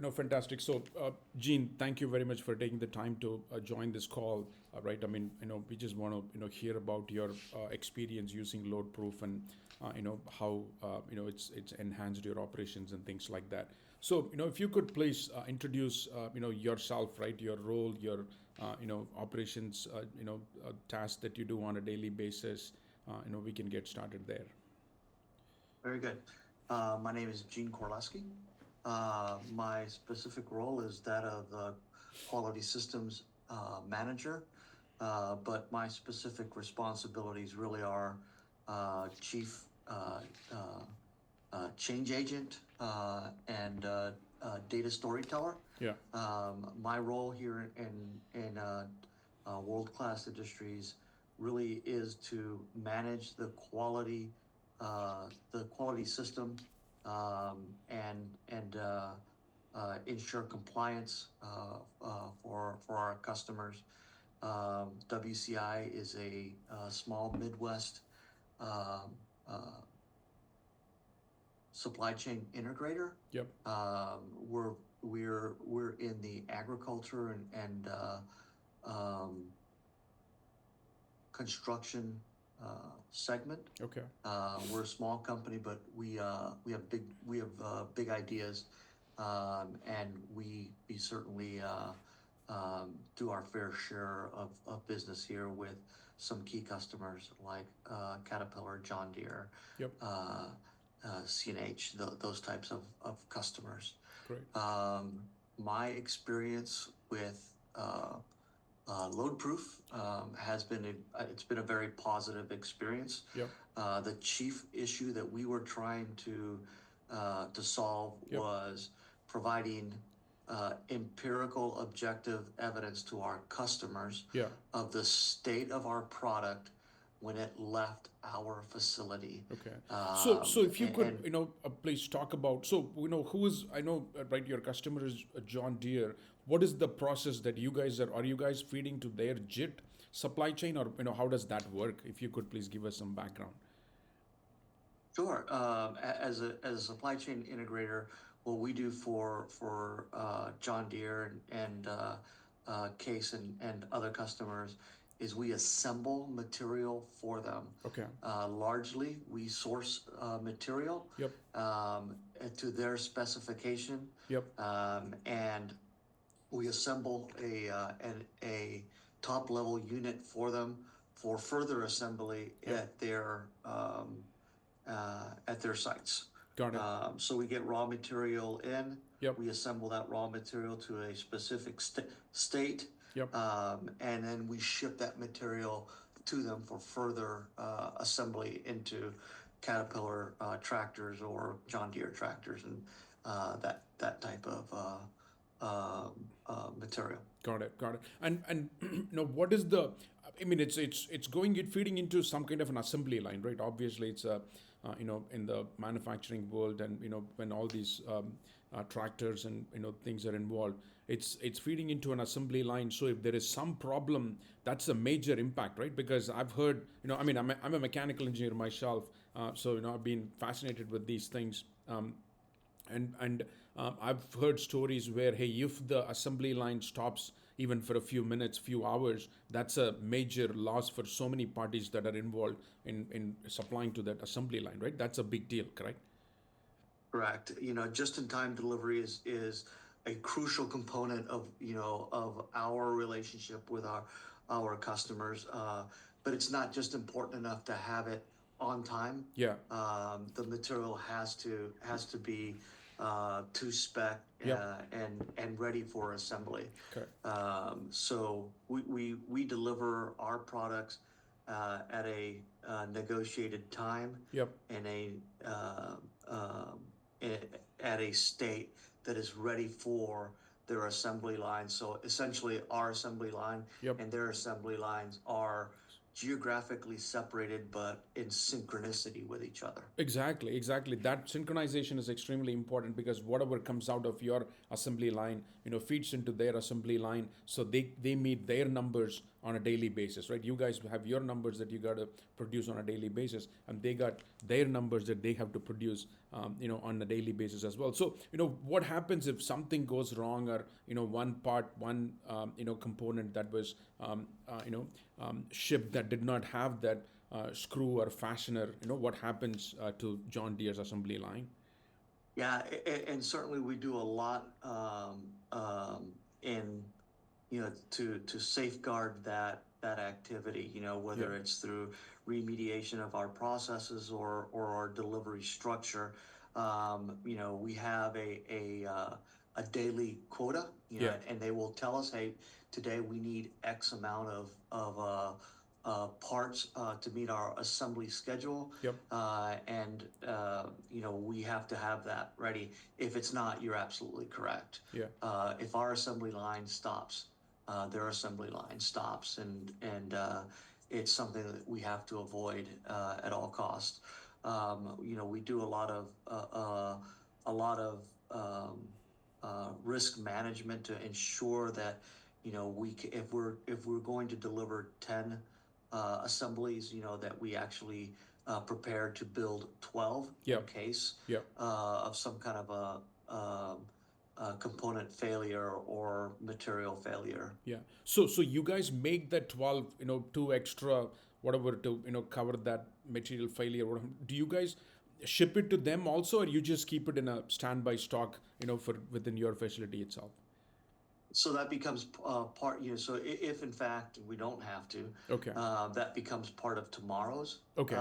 Fantastic. So, Gene, thank you very much for taking the time to join this call. Right. I mean, we just want to, hear about your experience using LoadProof and, how, it's enhanced your operations and things like that. So, if you could please introduce, yourself, right, your role, your, operations, tasks that you do on a daily basis. We can get started there. Very good. My name is Gene Korleski. My specific role is that of the quality systems manager, but my specific responsibilities really are chief change agent and data storyteller. Yeah. My role here in World Class Industries really is to manage the quality system, and ensure compliance for our customers. WCI is a small Midwest um, uh, supply chain integrator. Yep. We're in the agriculture and construction segment. Okay. We're a small company, but we have big ideas, and we certainly do our fair share of business here with some key customers like Caterpillar, John Deere, Yep. CNH, those types of customers. Great. My experience with LoadProof it's been a very positive experience. Yep. The chief issue that we were trying to solve Yep. was providing empirical, objective evidence to our customers Yeah. of the state of our product when it left our facility. Okay. So if you could, And please talk about, so, who is, I know, right, your customer is John Deere. What is the process that you guys are you guys feeding to their JIT supply chain, or, how does that work? If you could please give us some background. Sure. As a supply chain integrator, what we do for John Deere and Case and other customers is we assemble material for them. Okay. Largely, we source material Yep. to their specification, Yep. and we assemble a top level unit for them for further assembly Yep. at their sites. Got it. So we get raw material in. Yep. We assemble that raw material to a specific state. Yep. And then we ship that material to them for further assembly into Caterpillar tractors or John Deere tractors and that type of material. Got it. Got it. And what is the? I mean, it's feeding into some kind of an assembly line, right? Obviously, it's in the manufacturing world, and when all these tractors and things are involved, it's feeding into an assembly line. So if there is some problem, that's a major impact, right? Because I've heard, I mean, I'm a mechanical engineer myself, so I've been fascinated with these things. And I've heard stories where, hey, if the assembly line stops even for a few minutes, few hours, that's a major loss for so many parties that are involved in supplying to that assembly line, right? That's a big deal, correct? Correct. Just-in-time delivery is a crucial component of our relationship with our customers. But it's not just important enough to have it on time. Yeah. The material has to be to spec Yep. and ready for assembly. Correct. So we deliver our products at a negotiated time Yep. and at a state that is ready for their assembly line. So essentially, our assembly line Yep. and their assembly lines are geographically separated, but in synchronicity with each other. Exactly. That synchronization is extremely important because whatever comes out of your assembly line, feeds into their assembly line, so they meet their numbers on a daily basis, right? You guys have your numbers that you got to produce on a daily basis, and they got their numbers that they have to produce, on a daily basis as well. So, what happens if something goes wrong, or one part, one component that was shipped that did not have that screw or fastener? What happens to John Deere's assembly line? Yeah, and certainly we do a lot in to safeguard that activity. Yeah. Whether it's through remediation of our processes or our delivery structure. We have a daily quota. Yeah. And they will tell us, hey, today we need X amount of parts to meet our assembly schedule. Yep. We have to have that ready. If it's not, you're absolutely correct. Yeah. If our assembly line stops, their assembly line stops, and it's something that we have to avoid at all costs. We do a lot of risk management to ensure that if we're going to deliver 10 assemblies, that we actually prepared to build 12 Yeah. in case Yeah. of some kind of a component failure or material failure. Yeah. So you guys make that 12, two extra, whatever, to, cover that material failure. Do you guys ship it to them also, or you just keep it in a standby stock, for within your facility itself? So that becomes part, so if in fact we don't have to, Okay. that becomes part of tomorrow's Okay.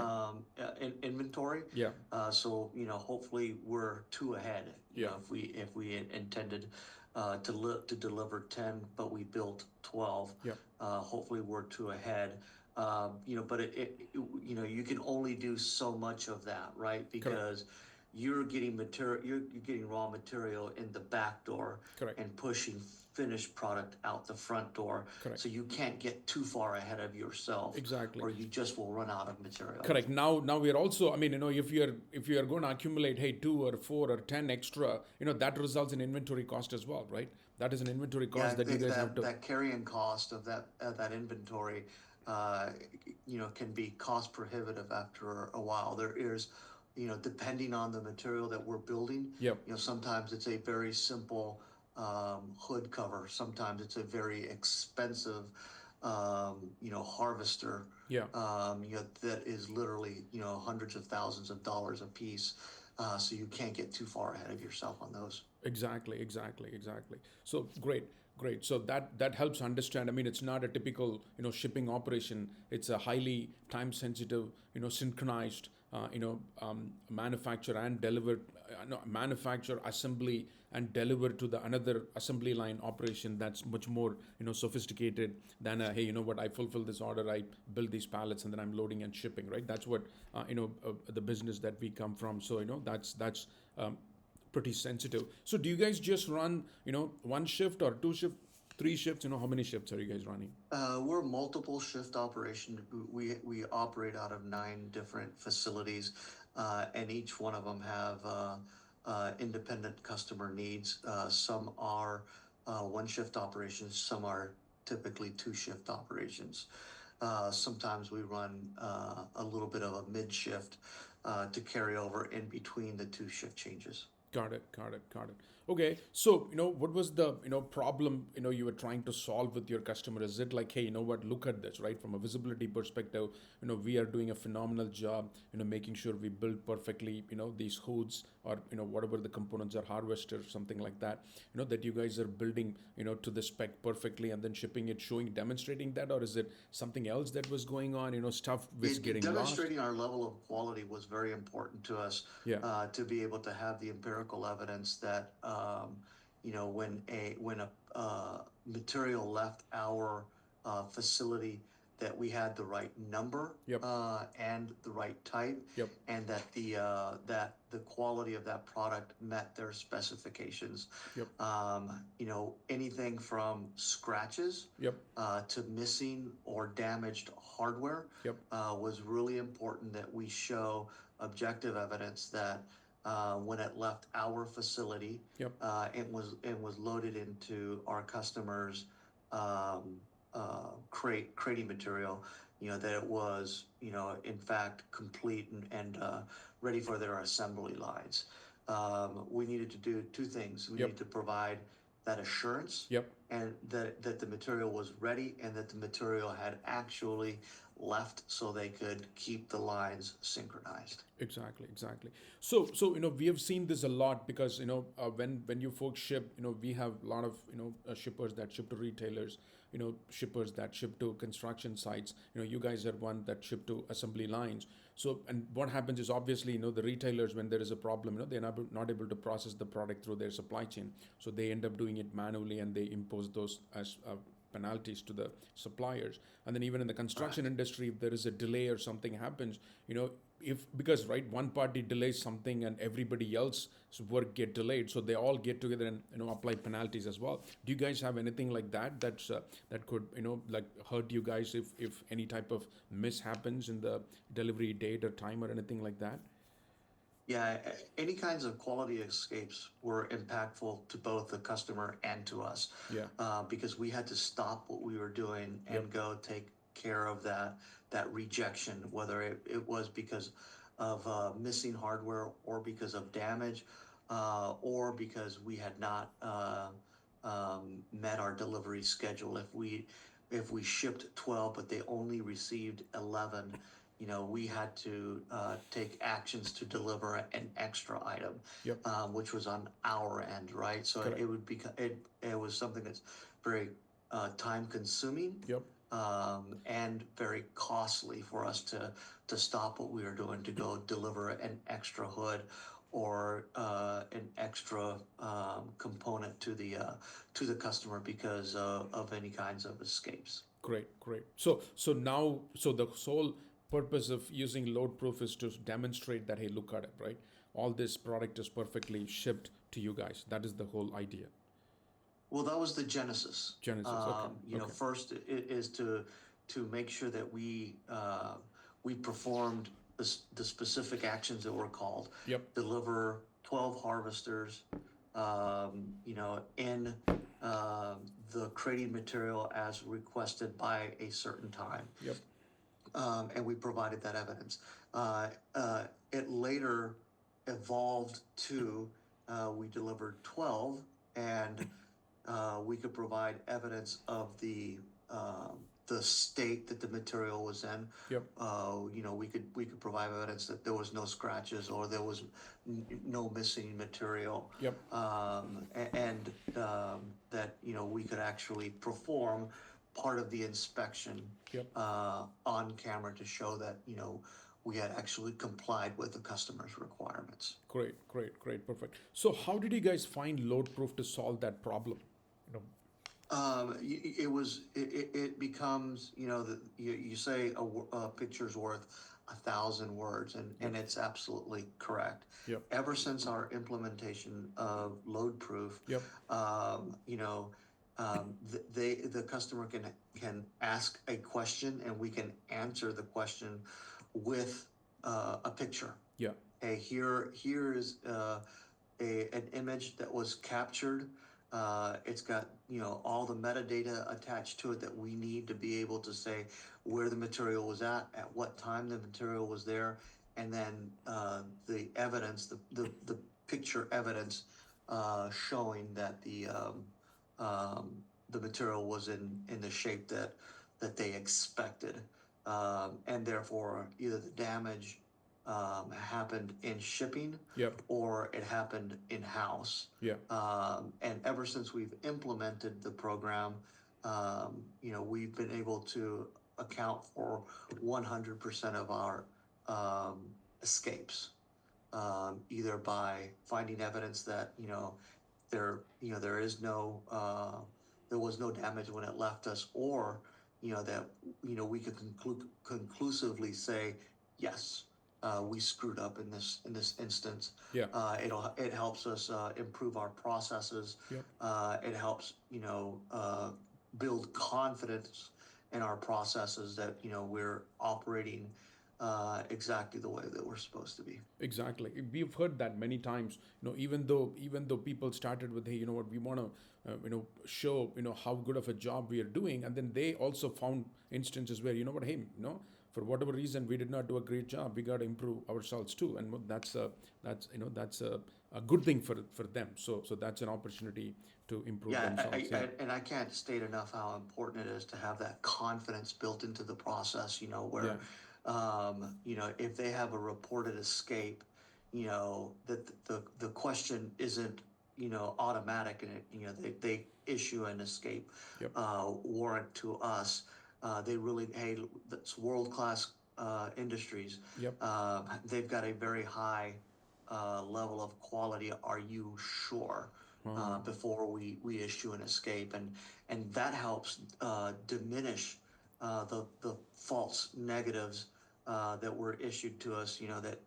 inventory. Yeah. So, hopefully we're two ahead. Yeah. If we intended to deliver 10, but we built 12, Yeah. hopefully we're two ahead. But you can only do so much of that, right? Because you're getting material, you're getting raw material in the back door Correct. and pushing finished product out the front door. Correct. So you can't get too far ahead of yourself. Exactly. Or you just will run out of material. Correct. Now we are also. I mean, if you are going to accumulate, hey, 2 or 4 or 10 extra, that results in inventory cost as well, right? That is an inventory Yeah, cost that you guys have to. that carrying cost of that inventory, can be cost prohibitive after a while. There is, depending on the material that we're building. Yep. Sometimes it's a very simple hood cover. Sometimes it's a very expensive, harvester. Yeah. That is literally, hundreds of thousands of dollars a piece. So you can't get too far ahead of yourself on those. Exactly. So great. So that helps understand. I mean, it's not a typical shipping operation. It's a highly time sensitive, synchronized, manufacture and deliver, no, manufacture, assembly, and deliver to the another assembly line operation that's much more sophisticated than a, hey, what, I fulfill this order, I build these pallets, and then I'm loading and shipping, right? That's what the business that we come from. So that's pretty sensitive. So do you guys just run, one shift or two shift, three shifts? How many shifts are you guys running? We're multiple shift operation. We operate out of 9 different facilities, and each one of them have independent customer needs. Some are one shift operations. Some are typically 2 shift operations. Sometimes we run a little bit of a mid shift to carry over in between the 2 shift changes. Got it. Okay, so what was the problem you were trying to solve with your customer? Is it like, hey, what? Look at this, right? From a visibility perspective, we are doing a phenomenal job, making sure we build perfectly, these hoods or whatever the components are, harvester, something like that, that you guys are building, to the spec perfectly, and then shipping it, demonstrating that, or is it something else that was going on? Stuff was getting lost. Demonstrating our level of quality was very important to us. Yeah. To be able to have the empirical evidence that when a material left our facility, that we had the right number. Yep. And the right type. Yep. And that the quality of that product met their specifications. Yep. Anything from scratches. Yep. To missing or damaged hardware. Yep. Was really important that we show objective evidence that when it left our facility. Yep. It was loaded into our customers' crating material, that it was, in fact, complete and ready for their assembly lines. We needed to do two things. We Yep. needed to provide that assurance Yep. and that the material was ready and that the material had actually left so they could keep the lines synchronized. Exactly, exactly. So we have seen this a lot because when you folks ship, we have a lot of shippers that ship to retailers, shippers that ship to construction sites. You guys are one that ship to assembly lines. So and what happens is obviously the retailers, when there is a problem, they're not able to process the product through their supply chain, so they end up doing it manually and they impose those as penalties to the suppliers. And then even in the construction Correct. industry, if there is a delay or something happens, if because right, one party delays something and everybody else's work get delayed, so they all get together and apply penalties as well. Do you guys have anything like that that could like hurt you guys if any type of miss happens in the delivery date or time or anything like that? Yeah, any kinds of quality escapes were impactful to both the customer and to us, Yeah. because we had to stop what we were doing Yep. and go take care of that rejection, whether it was because of missing hardware or because of damage, or because we had not met our delivery schedule. If we shipped 12 but they only received 11, we had to take actions to deliver an extra item, Yep. which was on our end, right? So Correct. it would be it was something that's very time consuming, Yep. and very costly for us to stop what we were doing to go deliver an extra hood or an extra component to the customer because of any kinds of escapes. Great, great. So now, so the sole purpose of using LoadProof is to demonstrate that, hey, look at it, right? All this product is perfectly shipped to you guys. That is the whole idea. Well, that was the genesis. Genesis. Okay. Okay. First is to make sure that we performed the specific actions that were called. Yep. Deliver 12 harvesters, in the crating material as requested by a certain time. Yep. And we provided that evidence. It later evolved to we delivered 12 and we could provide evidence of the state that the material was in. Yep. We could provide evidence that there was no scratches or there was no missing material. Yep. And that we could actually perform part of the inspection Yep. on camera to show that we had actually complied with the customer's requirements. Great, great, great, perfect. So how did you guys find LoadProof to solve that problem? It becomes, you say a picture's worth 1,000 words, and it's absolutely correct. Yep. Ever since our implementation of LoadProof, Yep. the customer can ask a question and we can answer the question with a picture. Yeah. Hey, here is an image that was captured. It's got all the metadata attached to it that we need to be able to say where the material was at what time the material was there, and then the evidence, the picture evidence showing that the material was in the shape that they expected, and therefore either the damage happened in shipping, Yep. or it happened in house. Yeah. And ever since we've implemented the program, we've been able to account for 100% of our escapes, either by finding evidence that there is no there was no damage when it left us, or that we could conclusively say yes. We screwed up in this instance. Yeah. It helps us improve our processes. Yep. It helps build confidence in our processes that we're operating exactly the way that we're supposed to be. Exactly. We've heard that many times. Even though people started with, hey, you know what, we want to, show, how good of a job we are doing, and then they also found instances where, you know what, hey, for whatever reason we did not do a great job. We got to improve ourselves too, and that's a good thing for them. So that's an opportunity to improve Yeah, themselves. Yeah. and I can't state enough how important it is to have that confidence built into the process, Yeah. where, if they have a reported escape, that the question isn't, automatic, and they issue an escape Yep. warrant to us. They really, hey, that's world-class industries. Yep. They've got a very high level of quality. Are you sure? Before we issue an escape, and that helps diminish the false negatives that were issued to us, that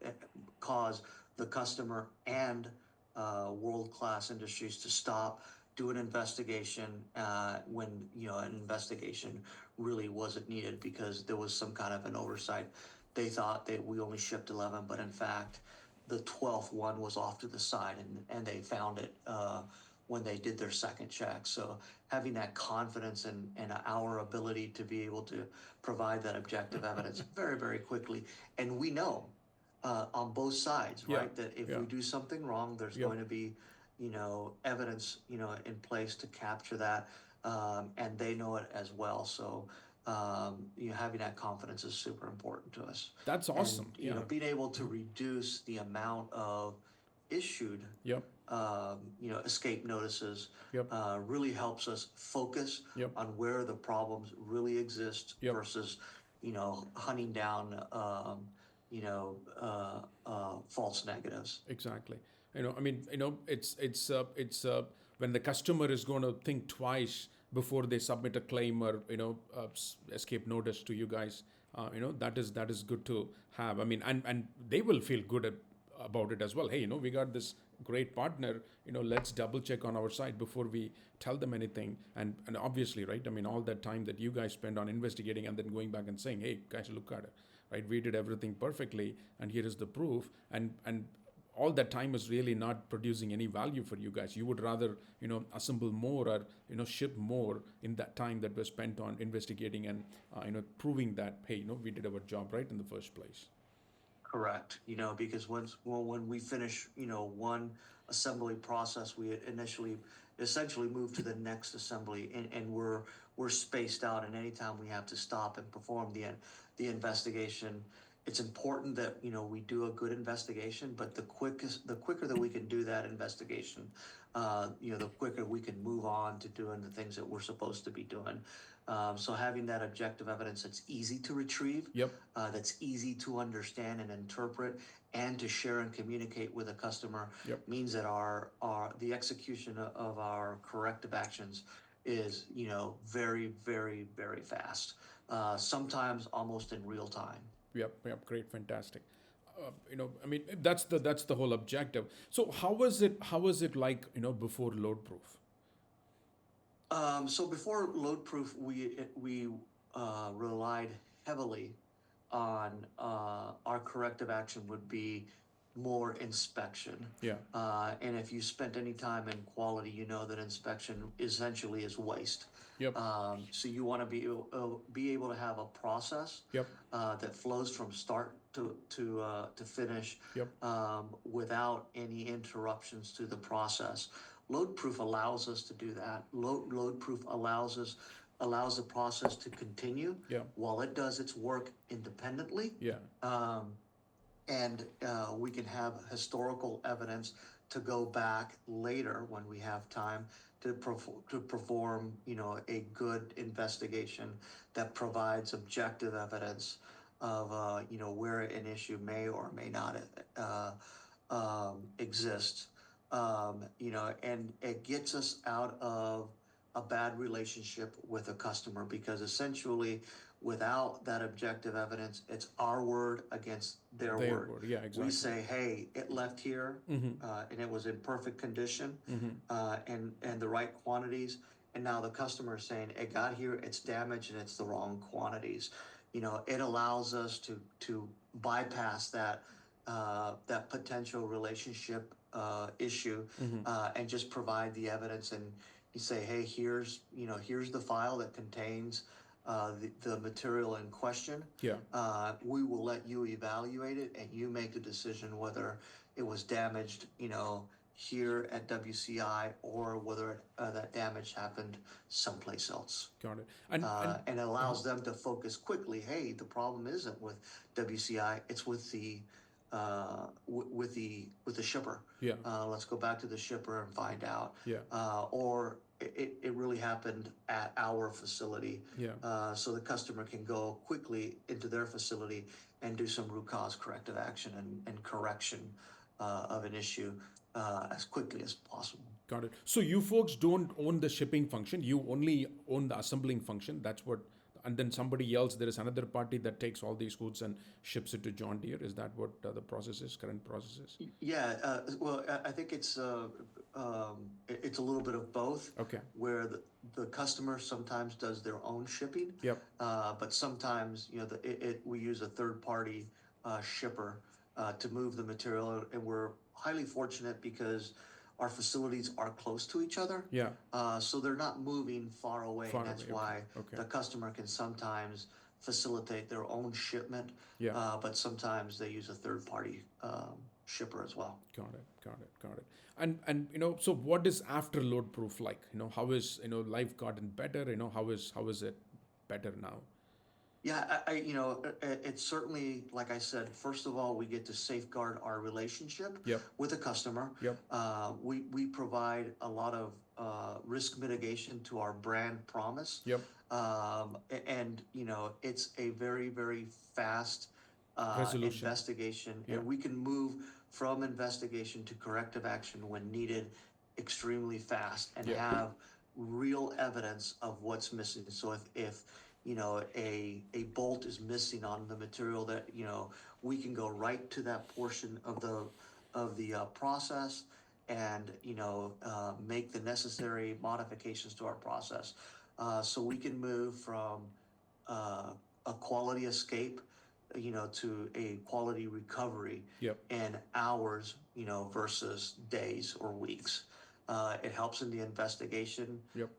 cause the customer and world-class industries to stop, do an investigation when an investigation really wasn't needed because there was some kind of an oversight. They thought that we only shipped 11, but in fact the 12th one was off to the side, and they found it when they did their second check. So having that confidence in our ability to be able to provide that objective evidence very, very quickly. And we know on both sides, Yeah. right, that if Yeah. we do something wrong, there's Yep. going to be, evidence, in place to capture that. And they know it as well. So, having that confidence is super important to us. That's And, awesome. Yeah. being able to reduce the amount of issued, Yep. escape notices Yep. really helps us focus Yep. on where the problems really exist Yep. versus, hunting down, false negatives. Exactly. I mean, it's when the customer is going to think twice before they submit a claim or escape notice to you guys. That is good to have. I mean, and they will feel good about it as well. Hey, we got this great partner. Let's double check on our side before we tell them anything. And obviously, right? I mean, all that time that you guys spend on investigating and then going back and saying, hey, guys, look at it. Right, we did everything perfectly, and here is the proof. And all that time is really not producing any value for you guys. You would rather assemble more or ship more in that time that was spent on investigating and proving that, hey, we did our job right in the first place. Correct. Because when we finish, one assembly process, we initially essentially move to the next assembly, and we're spaced out. And anytime we have to stop and perform the investigation, it's important that we do a good investigation. But the quicker that we can do that investigation, the quicker we can move on to doing the things that we're supposed to be doing. So having that objective evidence that's easy to retrieve, Yep. that's easy to understand and interpret, and to share and communicate with a customer, Yep. means that the execution of our corrective actions is very, very, very fast. Sometimes almost in real time. Yep. Yep. Great. Fantastic. I mean, that's the whole objective. So how was it like before LoadProof? So before LoadProof, we relied heavily on our corrective action would be more inspection. Yeah. And if you spent any time in quality, you know that inspection essentially is waste. Yep. So you want to be able to have a process Yep. that flows from start to finish, Yep. without any interruptions to the process. LoadProof allows us to do that. LoadProof allows the process to continue Yeah. while it does its work independently. Yeah. And we can have historical evidence to go back later when we have time to perform, a good investigation that provides objective evidence of, where an issue may or may not exist. And it gets us out of a bad relationship with a customer, because essentially, without that objective evidence, it's our word against their Their word. word. Yeah. Exactly. We say, hey, it left here, Mm-hmm. and it was in perfect condition, Mm-hmm. and the right quantities. And now the customer is saying it got here, it's damaged, and it's the wrong quantities. It allows us to bypass that potential relationship issue, and just provide the evidence, and you say, hey, here's the file that contains the material in question. Yeah. We will let you evaluate it, and you make the decision whether it was damaged, here at WCI, or whether that damage happened someplace else. Got it. And And it allows them to focus quickly. Hey, the problem isn't with WCI; it's with the shipper. Yeah. Let's go back to the shipper and find out. Yeah. Or it really happened at our facility. Yeah. So the customer can go quickly into their facility and do some root cause corrective action and correction of an issue as quickly as possible. Got it. So you folks don't own the shipping function. You only own the assembling function. That's what. And then somebody else, there is another party that takes all these goods and ships it to John Deere. Is that what the process is, current process is? Yeah, well, I think it's a little bit of both. Okay. Where the customer sometimes does their own shipping. Yep. But sometimes, we use a third party shipper to move the material, and we're highly fortunate because our facilities are close to each other. Yeah. So they're not moving far away. Far That's away, why okay. the customer can sometimes facilitate their own shipment. Yeah. But sometimes they use a third party shipper as well. Got it. And so what is after LoadProof like? How is life gotten better? How is it better now? Yeah, it's certainly, like I said, first of all, we get to safeguard our relationship Yep. with the customer. Yep. We provide a lot of risk mitigation to our brand promise. Yep. And it's a very, very fast Resolution. investigation, Yeah. and we can move from investigation to corrective action when needed extremely fast, and Yeah. have real evidence of what's missing. So if a bolt is missing on the material, that we can go right to that portion of the process, and make the necessary modifications to our process, so we can move from a quality escape, to a quality recovery. Yep. In hours, versus days or weeks. It helps in the investigation. Yep.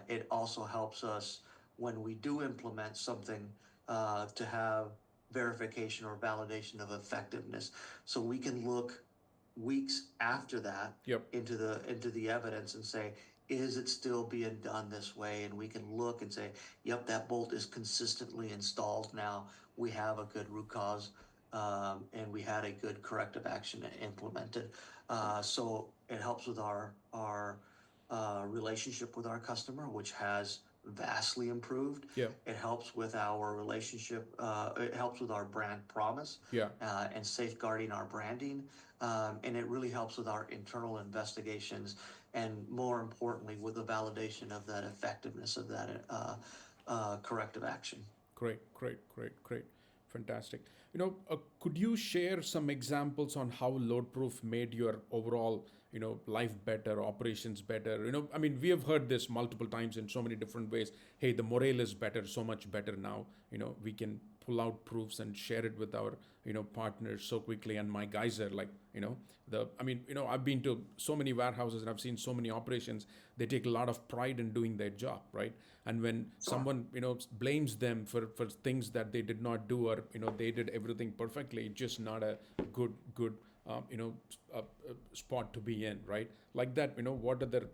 It also helps us when we do implement something to have verification or validation of effectiveness. So we can look weeks after that. Yep. into the evidence and say, is it still being done this way? And we can look and say, yep, that bolt is consistently installed now. We have a good root cause, and we had a good corrective action implemented. So it helps with our relationship with our customer, which has vastly improved. Yeah. It helps with our relationship. It helps with our brand promise. Yeah. And safeguarding our branding. And it really helps with our internal investigations, and more importantly, with the validation of that effectiveness of that corrective action. Great. Fantastic. Could you share some examples on how LoadProof made your overall, life better, operations better? I mean, we have heard this multiple times in so many different ways. Hey, the morale is better, so much better now. We can pull out proofs and share it with our, partners so quickly. And my guys are like, I've been to so many warehouses and I've seen so many operations. They take a lot of pride in doing their job, right? And when someone, blames them for things that they did not do, or, they did everything perfectly, it's just not a good, spot to be in, right? Like that, what other,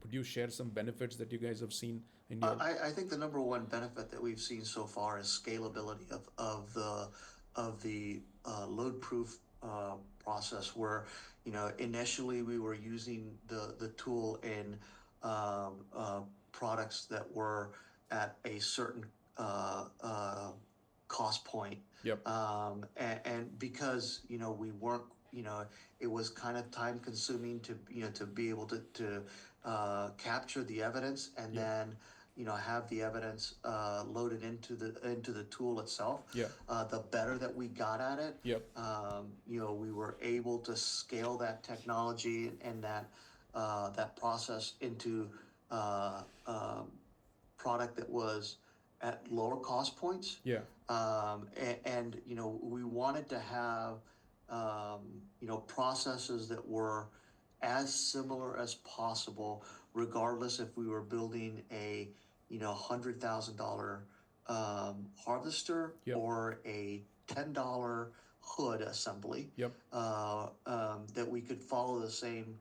could you share some benefits that you guys have seen in your... I think the number one benefit that we've seen so far is scalability of the LoadProof process, where initially we were using the tool in products that were at a certain cost point. Yep. And because we weren't, it was kind of time consuming to be able to capture the evidence, and then have the evidence loaded into the tool itself. Yeah. The better that we got at it, Yep. We were able to scale that technology and that process into product that was at lower cost points. Yeah. And you know, we wanted to have you know, processes that were as similar as possible, regardless if we were building a, you know, $100,000 harvester Yep. or a $10 hood assembly. Yep. That we could follow the same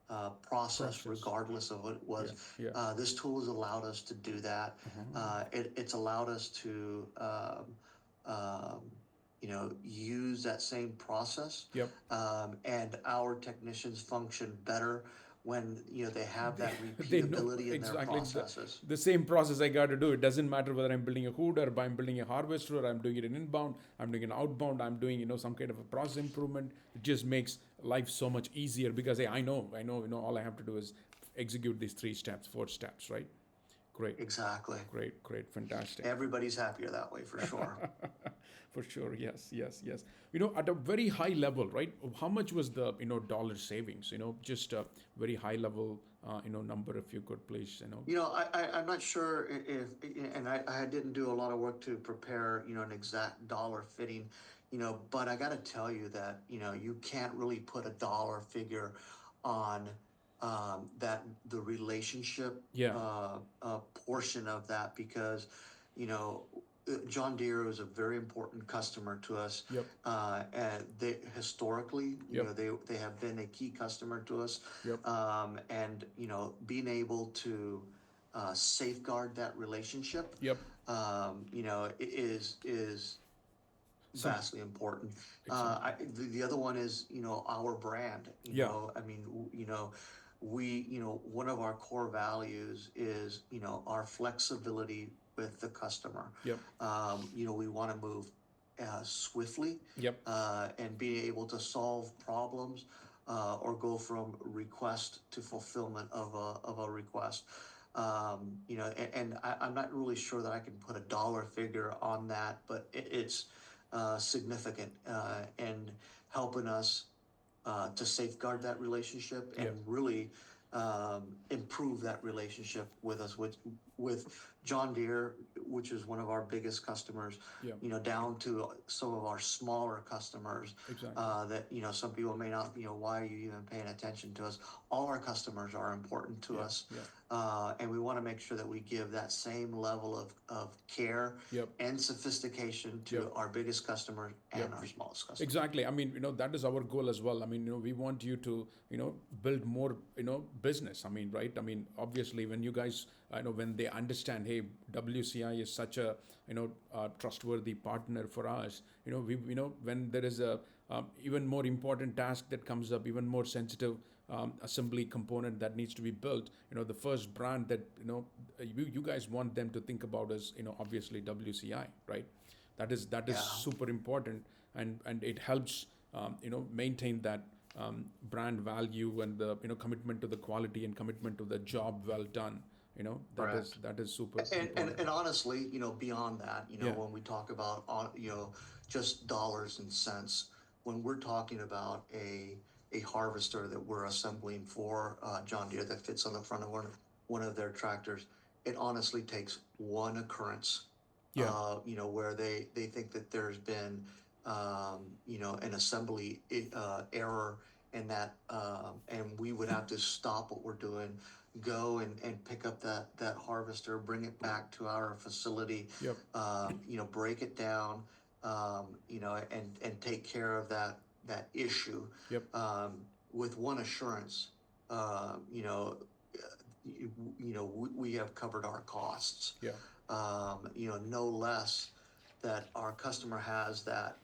process Process. regardless of what it was. Yeah. Yeah. This tool has allowed us to do that. It's allowed us to um, you know, use that same process. Yep. And our technicians function better when, you know, they have that They know repeatability in their exactly processes. the same process I got to do. It doesn't matter whether I'm building a hood or I'm building a harvester, or I'm doing it in inbound, I'm doing an outbound, I'm doing, you know, some kind of a process improvement. It just makes life so much easier because hey, I know, you know, all I have to do is execute these 3 steps, 4 steps, right? Great. Exactly. Great, fantastic. Everybody's happier that way, for sure. For sure, yes. You know, at a very high level, right? How much was the, you know, dollar savings? You know, just a very high level, you know, number, if you could please, you know. You know, I'm not sure if, and I didn't do a lot of work to prepare, you know, an exact dollar fitting, you know, but I got to tell you that, you know, you can't really put a dollar figure on that, the relationship Yeah. portion of that, because, you know, John Deere is a very important customer to us. Yep. And they historically, you Yep. know, they have been a key customer to us. Yep. And you know, being able to safeguard that relationship, Yep. you know, is Some vastly important. exactly. The other one is, you know, our brand. You Yeah. know, I mean, you know, you know, one of our core values is, you know, our flexibility with the customer. Yep. You know, we want to move swiftly, Yep. and being able to solve problems, or go from request to fulfillment of a request. You know, and I'm not really sure that I can put a dollar figure on that, but it's significant, and helping us to safeguard that relationship and Yeah. really improve that relationship with us, with John Deere, which is one of our biggest customers. Yeah. You know, down to some of our smaller customers. Exactly. That, you know, some people may not, you know, why are you even paying attention to us? All our customers are important to Yeah. us. Yeah. And we want to make sure that we give that same level of care Yep. and sophistication to Yep. our biggest customers and Yep. our smallest customers. Exactly. I mean, you know, that is our goal as well. I mean, you know, we want you to, you know, build more, you know, business. I mean, right? I mean, obviously, when you guys, you know, when they understand, hey, WCI is such a, you know, trustworthy partner for us. You know, you know, when there is a even more important task that comes up, even more sensitive assembly component that needs to be built, you know, the first brand that, you know, you guys want them to think about is, you know, obviously WCI, right? That is Yeah. super important, and it helps, you know, maintain that brand value and the, you know, commitment to the quality and commitment to the job well done. You know, Correct. that is super And, important. and honestly, you know, beyond that, you know, Yeah. when we talk about, you know, just dollars and cents, when we're talking about a harvester that we're assembling for John Deere that fits on the front of one of their tractors, it honestly takes one occurrence, Yeah. you know, where they think that there's been, you know, an assembly error in that, and we would have to stop what we're doing, go and pick up that harvester, bring it back to our facility, Yep. you know, break it down, you know, and take care of that issue, Yep. with one assurance, you know, you know, we have covered our costs. Yeah. You know, no less that our customer has that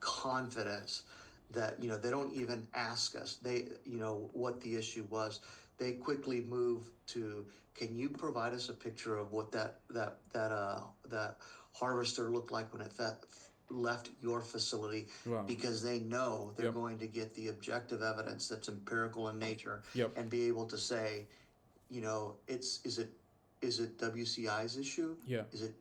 confidence that, you know, they don't even ask us, they, you know, what the issue was. They quickly move to, can you provide us a picture of what that harvester looked like when it left your facility? Wow. Because they know they're Yep. going to get the objective evidence that's empirical in nature. Yep. And be able to say, you know, is it WCI's issue? Yeah. Is it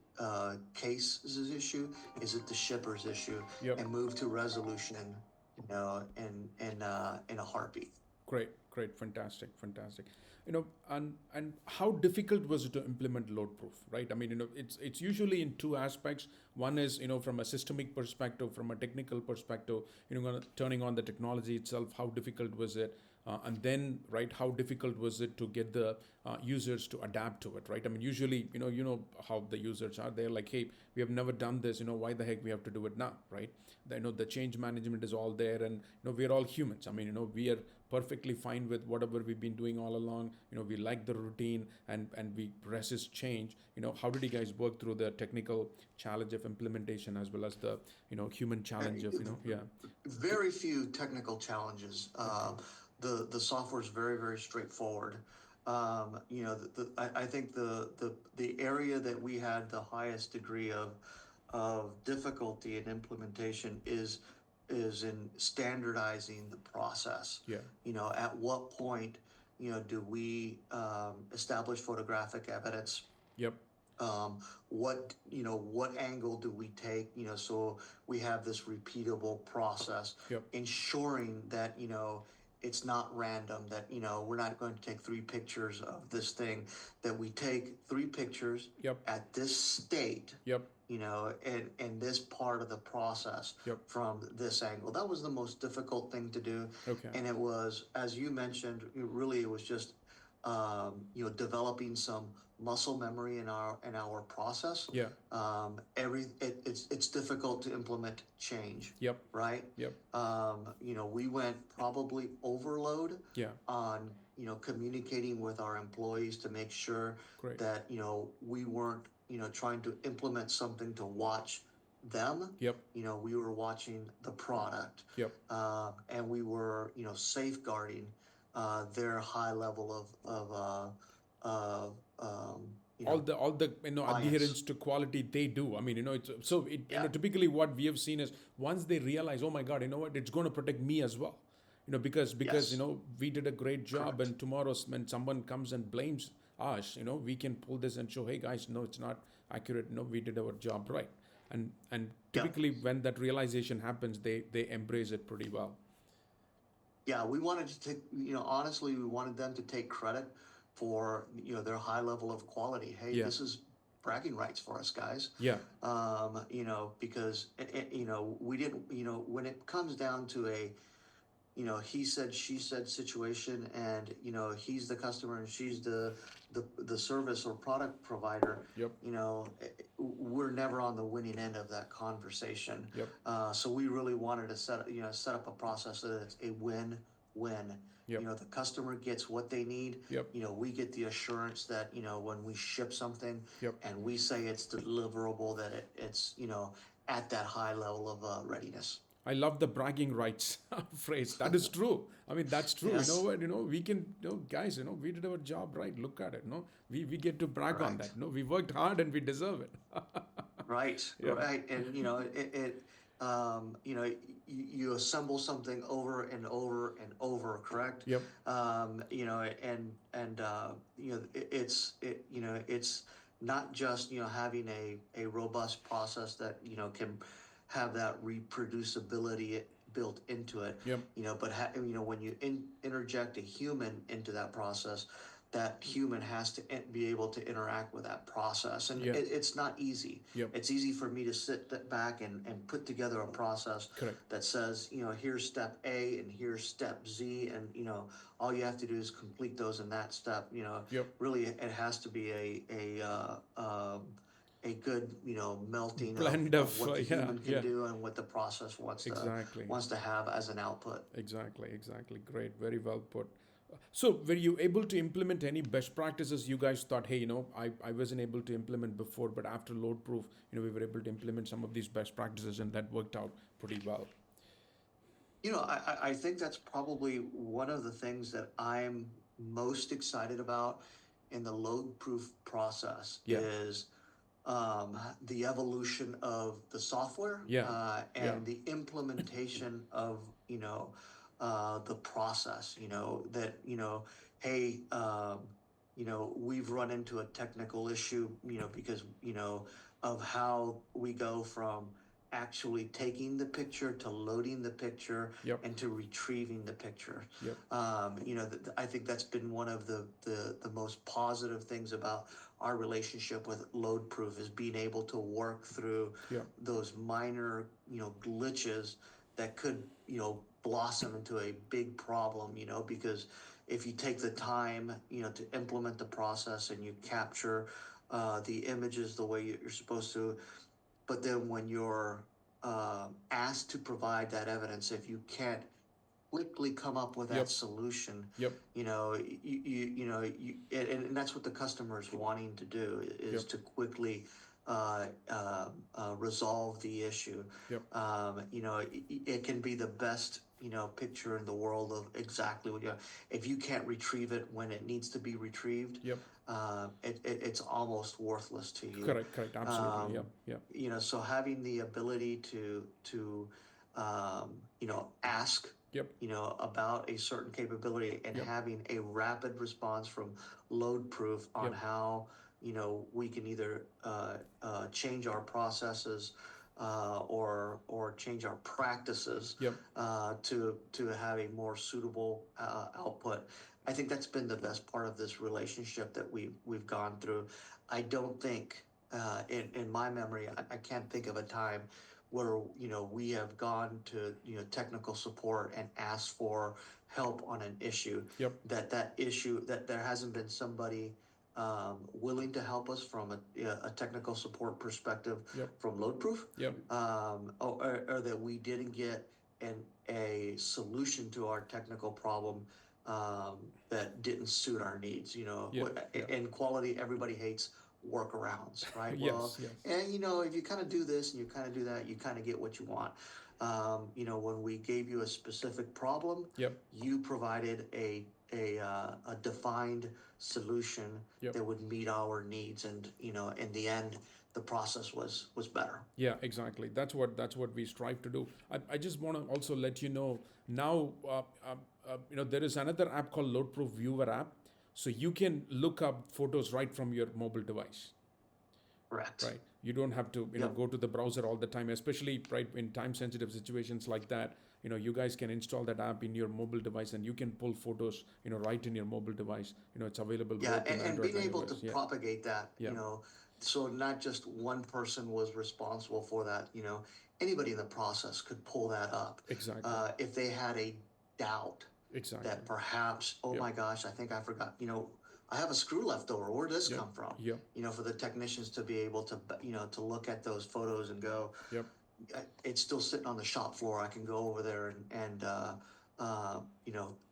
Case's issue? Is it the shipper's issue? Yep. And move to resolution, you know, in a heartbeat. Great. Great, fantastic, fantastic. And how difficult was it to implement LoadProof, right? I mean, it's usually in two aspects. One is, from a systemic perspective, from a technical perspective, turning on the technology itself. How difficult was it? And then, right, how difficult was it to get the users to adapt to it, right? I mean, usually, how the users are. They're like, hey, we have never done this. Why the heck we have to do it now, right? The change management is all there, and we're all humans. I mean, we are perfectly fine with whatever we've been doing all along. We like the routine, and we resist change. How did you guys work through the technical challenge of implementation as well as the human challenge of yeah. Very few technical challenges. The software is very, very straightforward. I think the area that we had the highest degree of difficulty in implementation is in standardizing the process. Yeah. At what point do we establish photographic evidence? Yep. What angle do we take? So we have this repeatable process, Yep. ensuring that it's not random. That we're not going to take 3 pictures of this thing. That we take 3 pictures Yep. at this state. Yep. And this part of the process. Yep. From this angle. That was the most difficult thing to do. Okay. And it was, as you mentioned, it was just developing some muscle memory in our process. Yeah. It's difficult to implement change. Yep. Right. Yep. We went probably overload. Yeah. On communicating with our employees to make sure. Great. That we weren't trying to implement something to watch them. Yep. We were watching the product. Yep. And we were safeguarding their high level of all the adherence to quality they do. I mean, typically what we have seen is once they realize, oh my God, it's going to protect me as well. Because Yes. We did a great job. Correct. And tomorrow when someone comes and blames us, we can pull this and show, hey guys, no, it's not accurate. No, we did our job right. And typically when that realization happens, they embrace it pretty well. Yeah, we wanted to take, honestly, we wanted them to take credit for, their high level of quality. Hey, Yeah. this is bragging rights for us guys. Yeah. Because, we didn't, when it comes down to a, he said, she said situation, and, he's the customer and she's the service or product provider. Yep. We're never on the winning end of that conversation. Yep. So we really wanted to set up a process that it's a win-win. Yep. The customer gets what they need. Yep. We get the assurance that, when we ship something. Yep. And we say it's deliverable, that it's, at that high level of readiness. I love the bragging rights phrase. That is true. I mean, that's true. Yes. You know what? We can, guys, we did our job right. Look at it. We get to brag on that. We worked hard and we deserve it. Right. Yeah. Right. And, you assemble something over and over and over, correct? Yep. It's not just, having a robust process that, can have that reproducibility built into it. Yep. But when you interject a human into that process, that human has to be able to interact with that process. And Yeah. it's not easy. Yep. It's easy for me to sit back and put together a process. Correct. That says, here's step A and here's step Z, and all you have to do is complete those in that step. Yep. Really, it has to be a good, melting Blend of what the yeah, human can yeah. do and what the process wants Exactly. to have as an output. Exactly. Great. Very well put. So were you able to implement any best practices you guys thought, hey, I wasn't able to implement before, but after LoadProof, we were able to implement some of these best practices and that worked out pretty well? I think that's probably one of the things that I'm most excited about in the LoadProof process. Yeah. Is the evolution of the software. Yeah. And the implementation of the process. That hey, we've run into a technical issue. Because of how we go from actually taking the picture to loading the picture Yep. and to retrieving the picture. Yep. I think that's been one of the most positive things about our relationship with LoadProof is being able to work through Yep. those minor, glitches that could, blossom into a big problem, because if you take the time, to implement the process and you capture the images the way you're supposed to, but then when you're asked to provide that evidence, if you can't quickly come up with that Yep. solution, Yep. and that's what the customer is wanting to do is Yep. to quickly resolve the issue. Yep. It can be the best, picture in the world of exactly what if you can't retrieve it when it needs to be retrieved, Yep. it's almost worthless to you. Correct. Absolutely. Yep. So having the ability to ask, Yep. about a certain capability and Yep. having a rapid response from LoadProof on Yep. how, we can either change our processes or change our practices Yep. to have a more suitable output. I think that's been the best part of this relationship that we've gone through. I don't think, in my memory, I can't think of a time where we have gone to technical support and asked for help on an issue. Yep. That issue that there hasn't been somebody willing to help us from a technical support perspective. Yep. From LoadProof. Yep. Or that we didn't get a solution to our technical problem that didn't suit our needs. In quality, everybody hates workarounds, right? Yes. Yes. And if you kind of do this and you kind of do that, you kind of get what you want. When we gave you a specific problem, Yep. you provided a defined solution. Yep. That would meet our needs, and in the end, the process was better. Yeah, exactly. That's what we strive to do. I just want to also let you know now. There is another app called LoadProof Viewer app, so you can look up photos right from your mobile device. Correct. Right. You don't have to Yep. go to the browser all the time, especially right in time sensitive situations like that. You guys can install that app in your mobile device and you can pull photos right in your mobile device. It's available Yeah, both in and Android being and able to iOS. Yeah. propagate that, Yeah. so not just one person was responsible for that, anybody in the process could pull that up. Exactly. If they had a doubt Exactly. that perhaps, oh Yep. my gosh, I think I forgot, I have a screw left over. Where did this Yep. come from? Yep. For the technicians to be able to, to look at those photos and go, Yep. it's still sitting on the shop floor. I can go over there and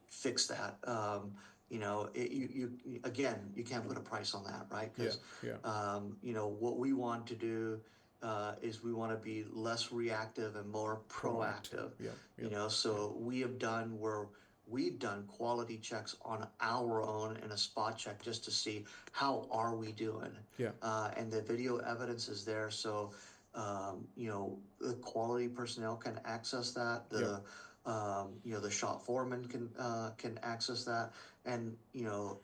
fix that. Again, you can't put a price on that, right? Yeah. Because Yeah. what we want to do is we want to be less reactive and more proactive. Yep. Yep. So we've done quality checks on our own and a spot check just to see how are we doing. Yeah. And the video evidence is there, so the quality personnel can access that. The shop foreman can access that, and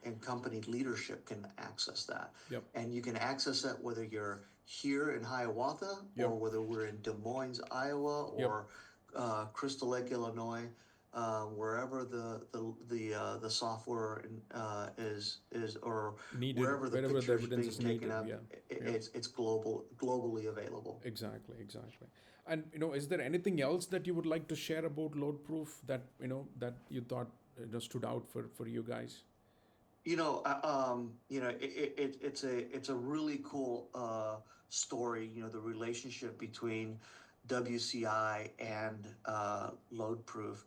and company leadership can access that. Yep. And you can access that whether you're here in Hiawatha Yep. or whether we're in Des Moines, Iowa, or Crystal Lake, Illinois. Wherever the software is or Needed, wherever the wherever the picture is evidence being is taken needed. up, Yeah. it's globally available. Exactly. And is there anything else that you would like to share about LoadProof that that you thought stood out for you guys? It's a really cool story. The relationship between WCI and LoadProof.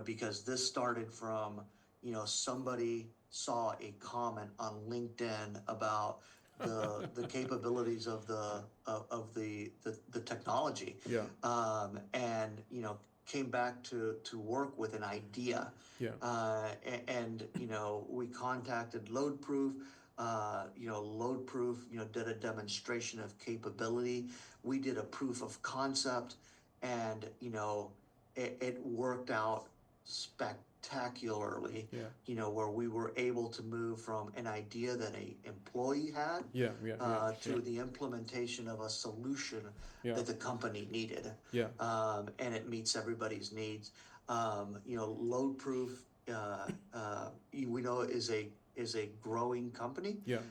Because this started from somebody saw a comment on LinkedIn about the capabilities of the technology. Yeah. And came back to work with an idea. Yeah. And we contacted LoadProof. LoadProof did a demonstration of capability. We did a proof of concept, and it worked out spectacularly, Yeah. where we were able to move from an idea that a employee had Yeah. Yeah. Yeah. to the implementation of a solution Yeah. that the company needed, Yeah. and it meets everybody's needs. LoadProof, we know is a growing company, Yeah.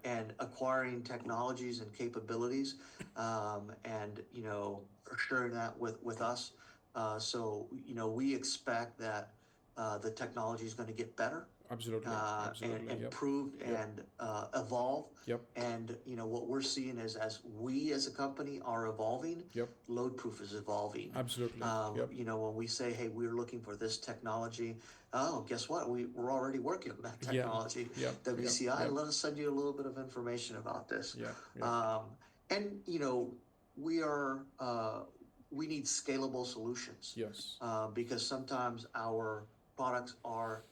and acquiring technologies and capabilities, and sharing that with us. So we expect that the technology is going to get better, Absolutely. and Absolutely. Yep. improved Yep. and evolve. Yep. And what we're seeing is, as we as a company are evolving, Yep. LoadProof is evolving. Absolutely. Yep. When we say, hey, we're looking for this technology, oh, guess what? We're already working on that Yeah. technology. Yep. Yep. WCI, Yep. let us send you a little bit of information about this. Yeah. Yeah. And we are we need scalable solutions, Yes. because sometimes our products are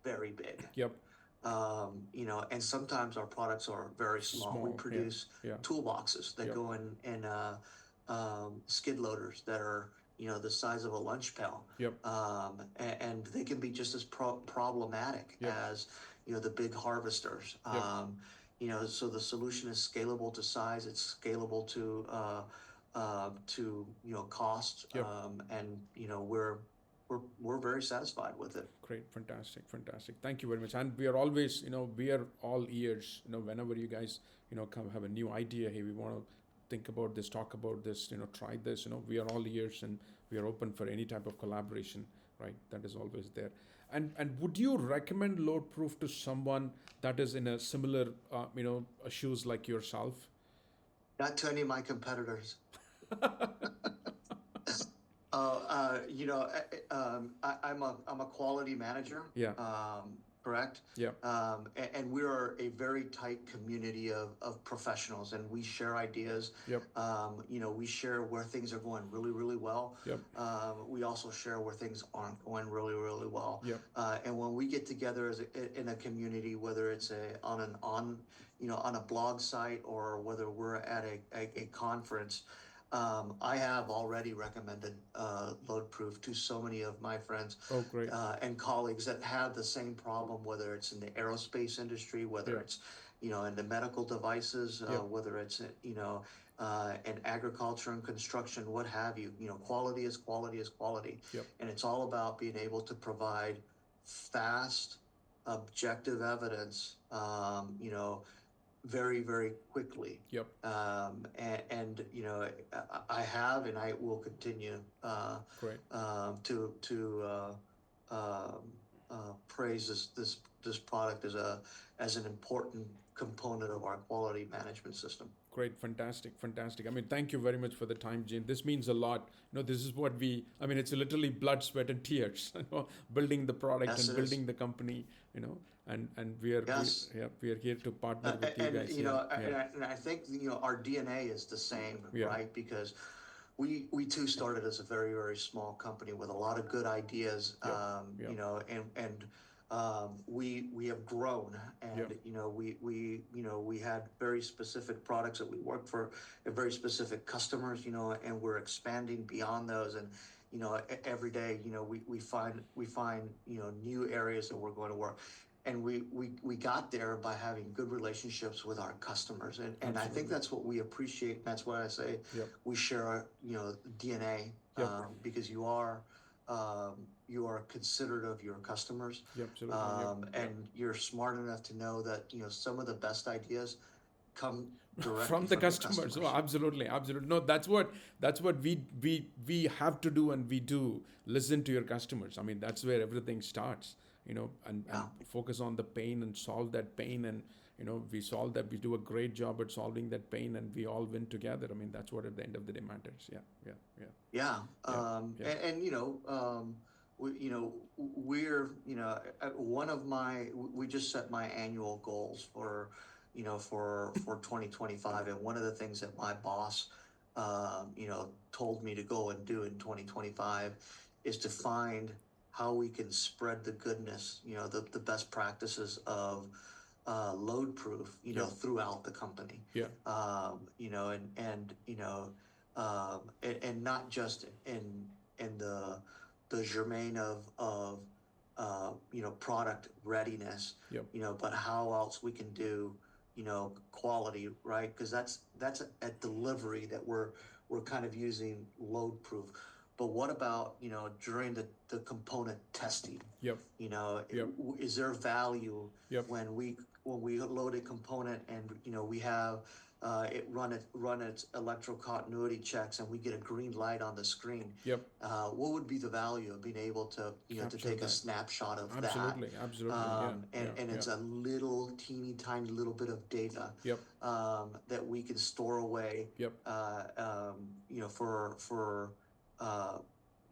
very big, Yep. and sometimes our products are very small. We Small. Yeah. produce Yeah. toolboxes that Yep. go in skid loaders that are the size of a lunch pail, Yep. and they can be just as problematic Yep. as the big harvesters. Yep. So the solution is scalable to size. It's scalable to cost, Yep. and we're very satisfied with it. Great, fantastic, fantastic. Thank you very much. And we are always, we are all ears. Whenever you guys, come have a new idea, hey, we want to think about this, talk about this, try this. We are all ears, and we are open for any type of collaboration. Right, that is always there. And would you recommend LoadProof to someone that is in a similar, shoes like yourself? Not to any of my competitors. I'm a quality manager. Yeah. Correct. Yeah. And we are a very tight community of professionals, and we share ideas. Yep. We share where things are going really, really well. Yep. We also share where things aren't going really, really well. Yep. And when we get together in a community, whether it's on a blog site or whether we're at a conference, I have already recommended LoadProof to so many of my friends, Oh, great. And colleagues that have the same problem, whether it's in the aerospace industry, whether Yeah. it's in the medical devices, Yeah. whether it's in agriculture and construction, what have you. Quality is quality is quality. Yep. And it's all about being able to provide fast, objective evidence, very, very quickly. Yep. And I have, and I will continue Great. to praise this product as an important component of our quality management system. Great, fantastic, fantastic. I mean, thank you very much for the time, Gene. This means a lot. This is what it's literally blood, sweat, and tears, building the product. Yes, and it building is. the company, and we are, Yes. we are here to partner with you And guys. and I think our DNA is the same, Yeah. right? Because we too started as a very, very small company with a lot of good ideas. Yep. And we have grown, and Yep. we had very specific products that we worked for, and very specific customers, and we're expanding beyond those. And every day, we find new areas that we're going to work. And we got there by having good relationships with our customers, and I think Absolutely. that's what we appreciate. And that's why I say Yep. we share our DNA, Yep. because you are considerate of your customers, Yep. Absolutely. Yep. and you're smart enough to know that some of the best ideas come directly From the your customers. Oh, absolutely, absolutely. No, that's what we have to do, and we do listen to your customers. That's where everything starts. And focus on the pain and solve that pain, and we solve that. We do a great job at solving that pain, and we all win together. That's what at the end of the day matters. Yeah. Yeah. Yeah. And we're we just set my annual goals for 2025, and one of the things that my boss told me to go and do in 2025 is to find how we can spread the goodness, the best practices of LoadProof, Yeah. throughout the company. Yeah. And not just in the germane of product readiness, Yep. but how else we can do, quality, right? Because that's a delivery that we're kind of using LoadProof. But what about, during the component testing? Yep. Yep. Is there value Yep. when we load a component and, we have it run its electro continuity checks and we get a green light on the screen? Yep. What would be the value of being able to, to Capture take a that. snapshot of Absolutely. Absolutely. Yeah. and Yeah. it's a little teeny tiny little bit of data Yep. that we can store away, Yep. for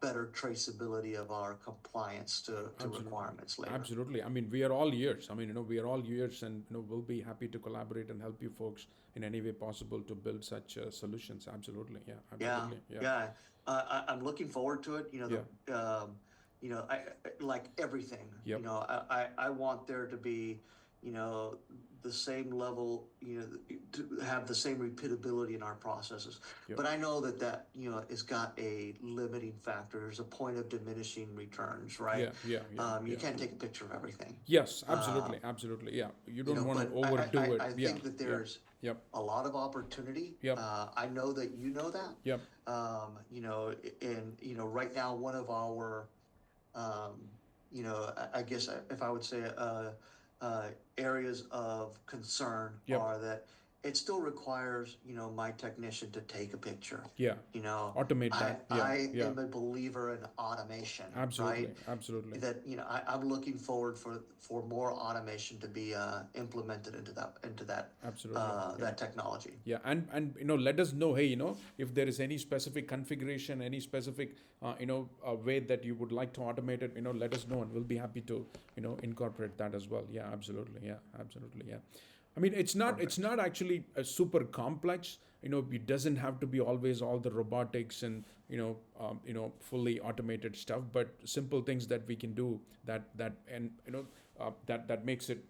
better traceability of our compliance to Absolutely. requirements later. Absolutely. I mean, we are all ears. I mean, we are all ears, and we'll be happy to collaborate and help you folks in any way possible to build such solutions. Absolutely. Yeah. Absolutely. Yeah. I'm looking forward to it. I like everything. Yep. I want there to be, the same level, to have the same repeatability in our processes. Yep. But I know that has got a limiting factor. There's a point of diminishing returns, right? You can't take a picture of everything. Yes, absolutely, absolutely. Yeah, you don't want to overdo it. I think that there's Yep. a lot of opportunity. Yep. I know that you know that. Yep. And right now one of our, I guess if I would say, areas of concern Yep. are that it still requires, my technician to take a picture. Yeah. Automate that. I am a believer in automation. Absolutely. Right? Absolutely. That I'm looking forward for more automation to be implemented into that Absolutely. that technology. Yeah, and let us know. Hey, if there is any specific configuration, any specific way that you would like to automate it, let us know, and we'll be happy to incorporate that as well. Yeah, absolutely. Yeah, absolutely. Yeah. I mean, it's not actually a super complex. It doesn't have to be always all the robotics and fully automated stuff, but simple things that we can do that makes it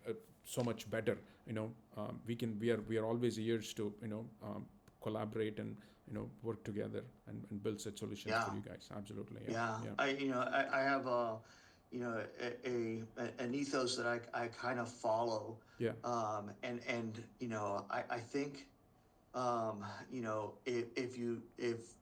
so much better. We are always ears to collaborate and work together and build such solutions for you guys. Absolutely. Yeah. I have an ethos that I kind of follow. Yeah. And I think if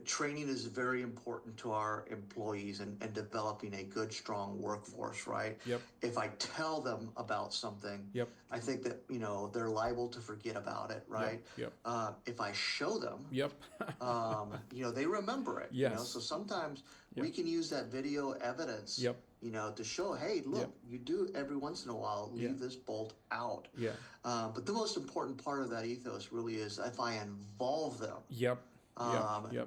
training is very important to our employees and developing a good, strong workforce, right? Yep. If I tell them about something, Yep. I think that, they're liable to forget about it, right? Yep. If I show them, Yep. they remember it. Yes. So sometimes Yep. we can use that video evidence, Yep. to show, hey, look, Yep. you do every once in a while leave this bolt out. Yeah. But the most important part of that ethos really is if I involve them. Yep.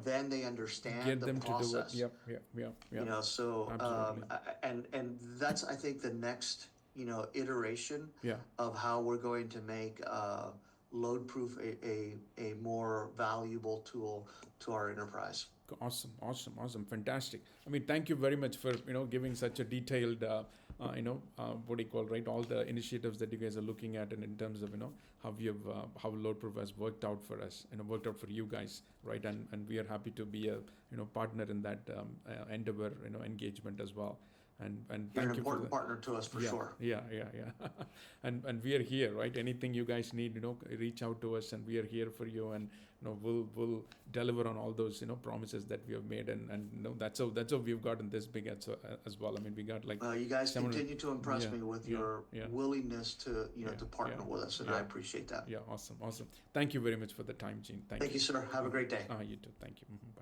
Then they understand Get the them process. to do it. Yep. So Absolutely. and that's, I think, the next iteration of how we're going to make LoadProof a more valuable tool to our enterprise. Awesome, fantastic. I mean, thank you very much for giving such a detailed what do you call, right, all the initiatives that you guys are looking at, and in terms of how LoadProof has worked out for us, worked out for you guys, right? And we are happy to be a partner in that endeavor, engagement as well. And You're thank an you important partner to us for sure. Yeah. And we are here, right? Anything you guys need, reach out to us, and we are here for you. And we'll deliver on all those promises that we have made. And that's how we've gotten this big as well. I mean, we got like. You guys continue to impress me with your willingness to to partner with us, and I appreciate that. Yeah, awesome. Thank you very much for the time, Gene. Thank you. Thank you, sir. Have a great day. You too. Thank you. Mm-hmm.